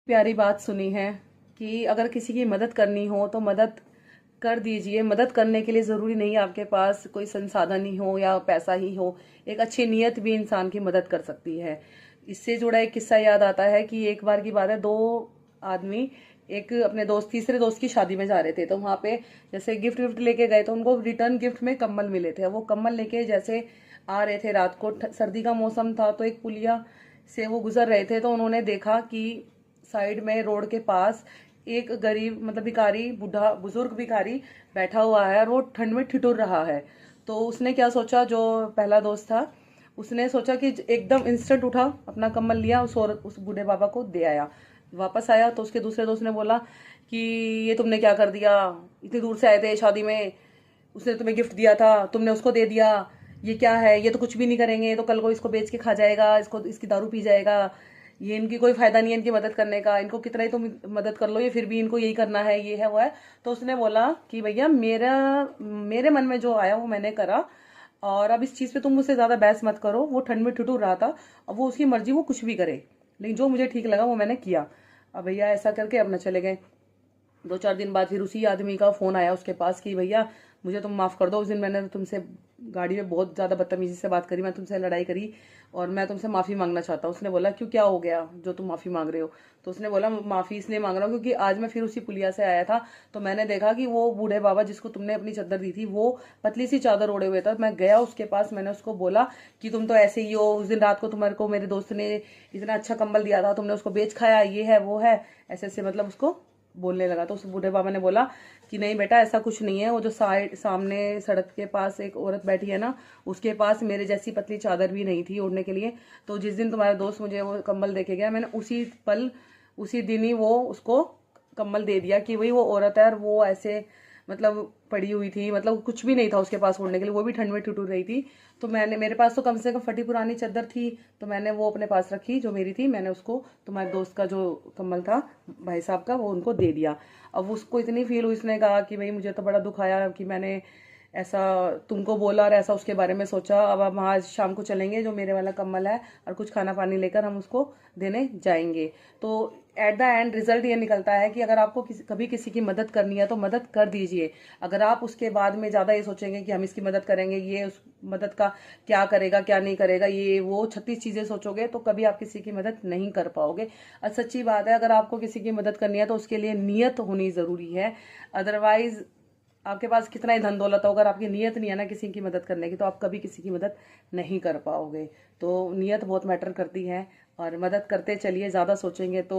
प्यारी बात सुनी है कि अगर किसी की मदद करनी हो तो मदद कर दीजिए। मदद करने के लिए ज़रूरी नहीं आपके पास कोई संसाधन ही हो या पैसा ही हो, एक अच्छी नीयत भी इंसान की मदद कर सकती है। इससे जुड़ा एक किस्सा याद आता है कि एक बार की बात है, दो आदमी एक अपने दोस्त तीसरे दोस्त की शादी में जा रहे थे, तो वहाँ पे जैसे गिफ्ट विफ्ट लेके गए तो उनको रिटर्न गिफ्ट में कम्बल मिले थे। वो कम्बल लेके जैसे आ रहे थे, रात को सर्दी का मौसम था, तो एक पुलिया से वो गुजर रहे थे, तो उन्होंने देखा कि साइड में रोड के पास एक गरीब मतलब भिखारी, बूढ़ा बुजुर्ग भिखारी बैठा हुआ है और वो ठंड में ठिठुर रहा है। तो उसने क्या सोचा, जो पहला दोस्त था उसने सोचा कि एकदम इंस्टेंट उठा, अपना कम्बल लिया, उस औरत उस बूढ़े बाबा को दे आया। वापस आया तो उसके दूसरे दोस्त ने बोला कि ये तुमने क्या कर दिया, इतनी दूर से आए थे शादी में, उसने तुम्हें गिफ्ट दिया था, तुमने उसको दे दिया, ये क्या है, ये तो कुछ भी नहीं करेंगे, ये तो कल को इसको बेच के खा जाएगा, इसको इसकी दारू पी जाएगा, ये इनकी कोई फायदा नहीं है इनकी मदद करने का, इनको कितना ही तुम मदद कर लो ये फिर भी इनको यही करना है, ये है वो है। तो उसने बोला कि भैया मेरा मेरे मन में जो आया वो मैंने करा, और अब इस चीज़ पे तुम मुझसे ज़्यादा बहस मत करो। वो ठंड में ठिठुर रहा था, अब वो उसकी मर्जी, वो कुछ भी करे, लेकिन जो मुझे ठीक लगा वो मैंने किया। अब भैया ऐसा करके अपना चले गए। 2-4 दिन बाद फिर उसी आदमी का फ़ोन आया उसके पास कि भैया मुझे तुम माफ़ कर दो, उस दिन मैंने तुमसे गाड़ी में बहुत ज़्यादा बदतमीजी से बात करी, मैं तुमसे लड़ाई करी और मैं तुमसे माफ़ी मांगना चाहता हूँ। उसने बोला क्यों, क्या हो गया जो तुम माफ़ी मांग रहे हो? तो उसने बोला माफ़ी इसलिए मांग रहा हूँ क्योंकि आज मैं फिर उसी पुलिया से आया था, तो मैंने देखा कि वो बूढ़े बाबा जिसको तुमने अपनी चादर दी थी वो पतली सी चादर ओढ़े हुए था। मैं गया उसके पास, मैंने उसको बोला कि तुम तो ऐसे ही हो, उस दिन रात को तुम्हारे को मेरे दोस्त ने इतना अच्छा कंबल दिया था, तुमने उसको बेच खाया, ये है वो है, ऐसे ऐसे मतलब उसको बोलने लगा। तो उस बूढ़े बाबा ने बोला कि नहीं बेटा ऐसा कुछ नहीं है, वो जो साइड सामने सड़क के पास एक औरत बैठी है ना, उसके पास मेरे जैसी पतली चादर भी नहीं थी ओढ़ने के लिए। तो जिस दिन तुम्हारा दोस्त मुझे वो कंबल दे के गया, मैंने उसी पल उसी दिन ही वो उसको कंबल दे दिया कि वही वो औरत है और वो ऐसे मतलब पड़ी हुई थी, मतलब कुछ भी नहीं था उसके पास ओढ़ने के लिए, वो भी ठंड में ठिठुर रही थी। तो मैंने, मेरे पास तो कम से कम फटी पुरानी चादर थी, तो मैंने वो अपने पास रखी जो मेरी थी, मैंने उसको तुम्हारे दोस्त का जो कम्बल था भाई साहब का, वो उनको दे दिया। अब उसको इतनी फील हुई, उसने कहा कि भाई मुझे तो बड़ा दुख आया कि मैंने ऐसा तुमको बोला और ऐसा उसके बारे में सोचा। अब हम आज शाम को चलेंगे, जो मेरे वाला कम्बल है और कुछ खाना पानी लेकर हम उसको देने जाएंगे। तो एट द एंड रिजल्ट ये निकलता है कि अगर आपको कभी किसी की मदद करनी है तो मदद कर दीजिए। अगर आप उसके बाद में ज़्यादा ये सोचेंगे कि हम इसकी मदद करेंगे, ये उस मदद का क्या करेगा क्या नहीं करेगा, ये वो 36 चीज़ें सोचोगे, तो कभी आप किसी की मदद नहीं कर पाओगे। और सच्ची बात है, अगर आपको किसी की मदद करनी है तो उसके लिए नीयत होनी ज़रूरी है। अदरवाइज आपके पास कितना ही धन दौलत हो, अगर आपकी नीयत नहीं है ना किसी की मदद करने की, तो आप कभी किसी की मदद नहीं कर पाओगे। तो नीयत बहुत मैटर करती है, और मदद करते चलिए, ज़्यादा सोचेंगे तो